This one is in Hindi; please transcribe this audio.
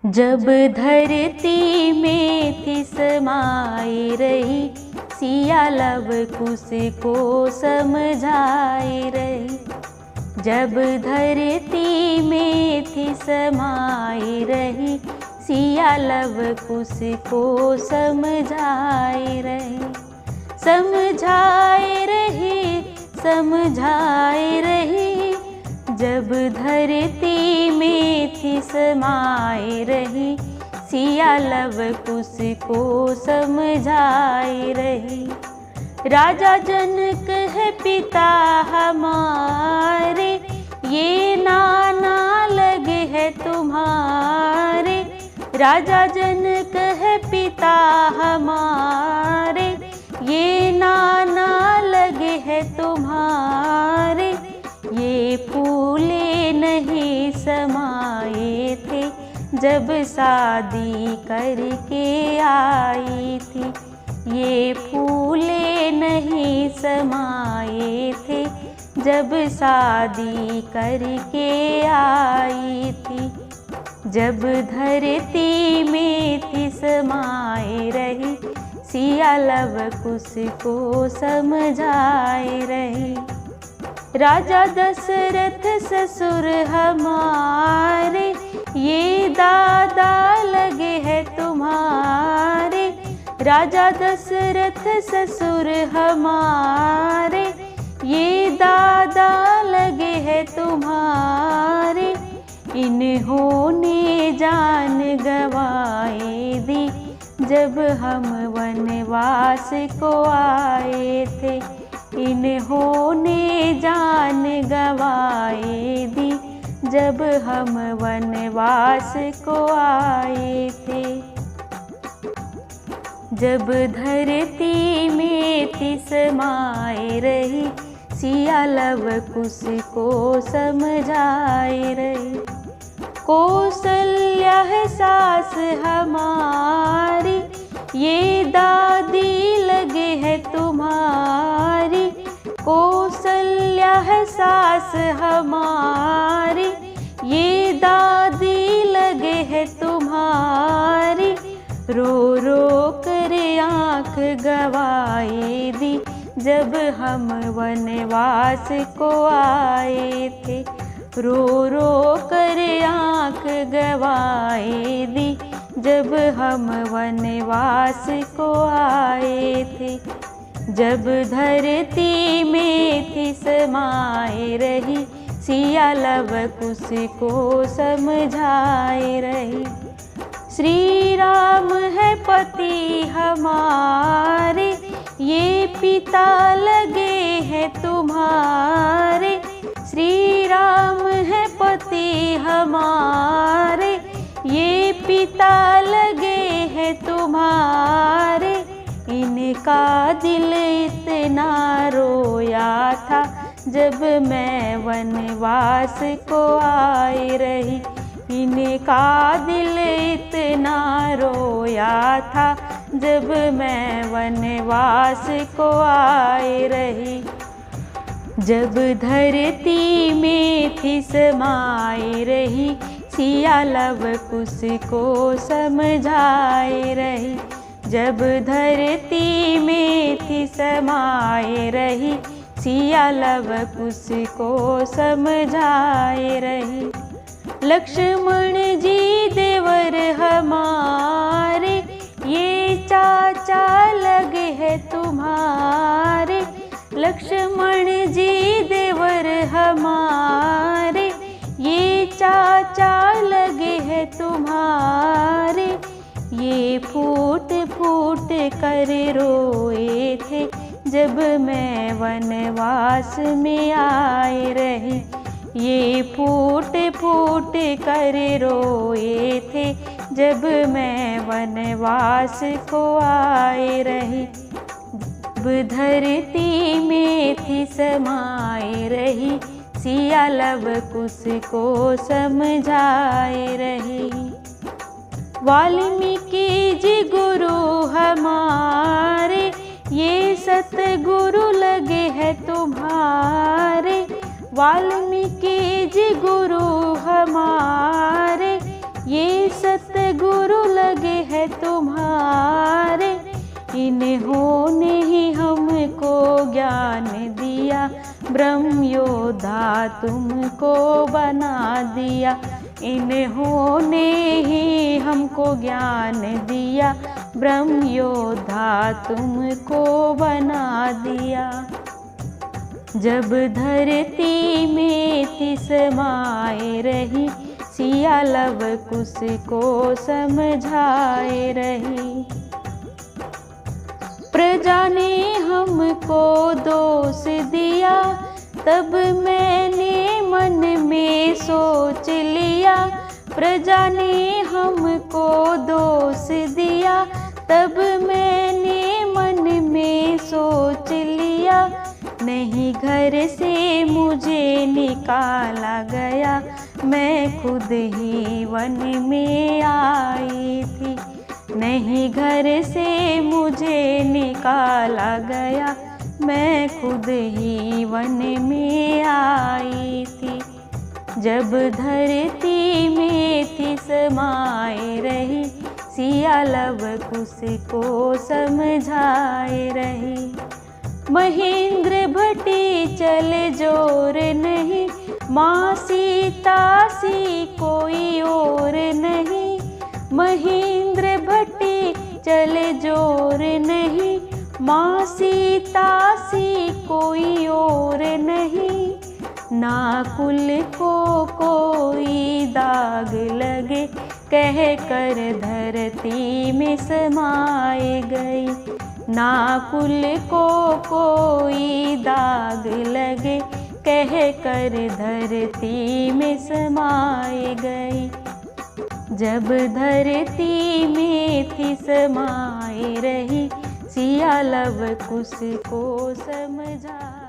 जब धरती में थी समाई रही, सिया लव कुश को समझाई रही। जब धरती में थी समाई रही, सिया लव कुश को समझाई रही। समझाई रही, समझाई रही। जब धरती में थी समाई रही, सिया लव कुश को समझाई रही। राजा जनक है पिता हमारे, ये नाना लगे है तुम्हारे। राजा जनक है पिता हमारे, ये नाना लगे है तुम्हारे। ये फूले नहीं समाये थे, जब शादी करके आई थी। ये फूले नहीं समाये थे, जब शादी करके आई थी। जब धरती में थी समाई रही, सिया लव कुश को समझाई रही। राजा दशरथ ससुर हमारे, ये दादा लगे है तुम्हारे। राजा दशरथ ससुर हमारे, ये दादा लगे है तुम्हारे। इन्होंने जान गंवाई दी, जब हम वनवास को आए थे। इन्होंने जान गंवाई दी, जब हम वनवास को आए थे। जब धरती में थी समाई रही, सिया लव कुश को समझाई रही। कौसल्या है सास हमारी, ये दादी लगे है तुम्हारी। कौसल्या है सास हमारी, ये दादी लगे है तुम्हारी। रो रो कर आँख गवाई दी, जब हम वनवास को आए थे। रो रो कर आँख गवाई दी, जब हम वनवास को आए थे। जब धरती में थी समाई रही, सिया लव कुश को समझाई रही। श्री राम है पति हमारे, ये पिता लगे हैं तुम्हारे। श्री राम है पति हमारे, ये पिता लगे हैं तुम्हारे। इनका दिल इतना रोया था, जब मैं वनवास को आई रही। इनका दिल इतना रोया था, जब मैं वनवास को आई रही। जब धरती में थी समाई रही, सिया लव कुश को समझाई रही। जब धरती में थी समाई रही, सिया लव कुश को समझाई रही। लक्ष्मण जी देवर हमारे, ये चाचा लगे है तुम्हारे। लक्ष्मण जी देवर हमारे, ये चाचा लगे है तुम्हारे। ये फूट फूट कर रोए थे, जब मैं वनवास में आई रही। ये फूट फूट कर रोए थे, जब मैं वनवास को आई रही। जब धरती में थी समाई रही, सिया लव कुश को समझाई रही। वाल्मीकि जी गुरु हमारे, ये सतगुरु लगे हैं तुम्हारे। वाल्मीकि जी गुरु हमारे, ये सतगुरु लगे है तुम्हारे, इन्होंने ही हमको ज्ञान दिया, ब्रह्म योद्धा तुमको बना दिया। इन्होंने ही हमको ज्ञान दिया, ब्रह्म योद्धा तुमको बना दिया। जब धरती में थी समाये रही, सिया लव कुश को समझाए रही। प्रजा ने हमको दोष दिया, तब मैंने मन में सोच लिया। प्रजा ने हमको दोष दिया, तब मैंने मन में सोच लिया। नहीं घर से मुझे निकाला गया, मैं खुद ही वन में आई थी। नहीं घर से मुझे निकाला गया, मैं खुद ही वन में आई थी। जब धरती में थी समाये रही, सिया लव कुश को समझाए रही। महेंद्र भट्टी चले जोर नहीं, माँ सीता सी कोई और नहीं। महेंद्र भट्टी चले जोर नहीं, माँ सीता सी कोई और नहीं। ना कुल को कोई दाग लगे, कह कर धरती में समाये गई। ना कुल को कोई दाग लगे, कह कर धरती में समाये गई। जब धरती में थी समाये रही, सिया लव कुश को समझा।